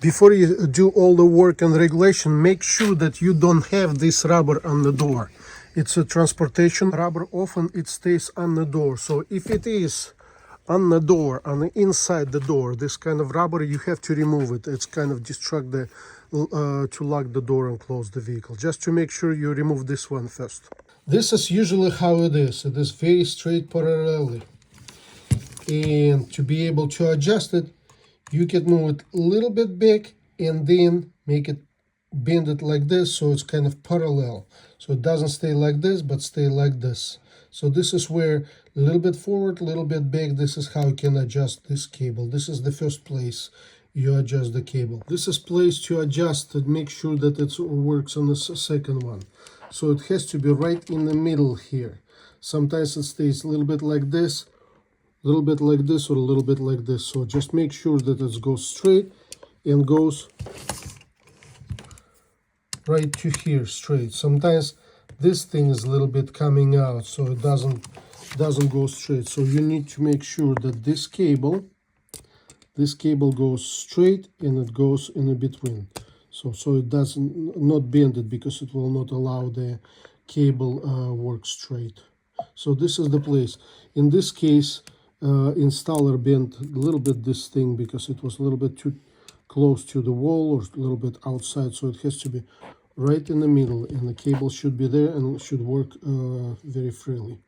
Before you do all the work and regulation, make sure that you don't have this rubber on the door. It's a transportation rubber. Often it stays on the door. So if it is on the door, on the inside the door, this kind of rubber, you have to remove it. It's kind of distract the to lock the door and close the vehicle. Just to make sure you remove this one first. This is usually how it is. It is very straight parallelly. And to be able to adjust it, you can move it a little bit back and then make it bend it like this, so it's kind of parallel. So it doesn't stay like this, but stay like this. So this is where a little bit forward, a little bit back. This is how you can adjust this cable. This is the first place you adjust the cable. This is place to adjust to make sure that it works on the second one. So it has to be right in the middle here. Sometimes it stays a little bit like this, a little bit like this, or a little bit like this. So just make sure that it goes straight and goes right to here straight. Sometimes this thing is a little bit coming out, so it doesn't go straight. So you need to make sure that this cable goes straight and it goes in between. So it doesn't not bend it, because it will not allow the cable work straight. So this is the place. In this case, installer bent a little bit this thing because it was a little bit too close to the wall or a little bit outside, so it has to be right in the middle, and the cable should be there and it should work very freely.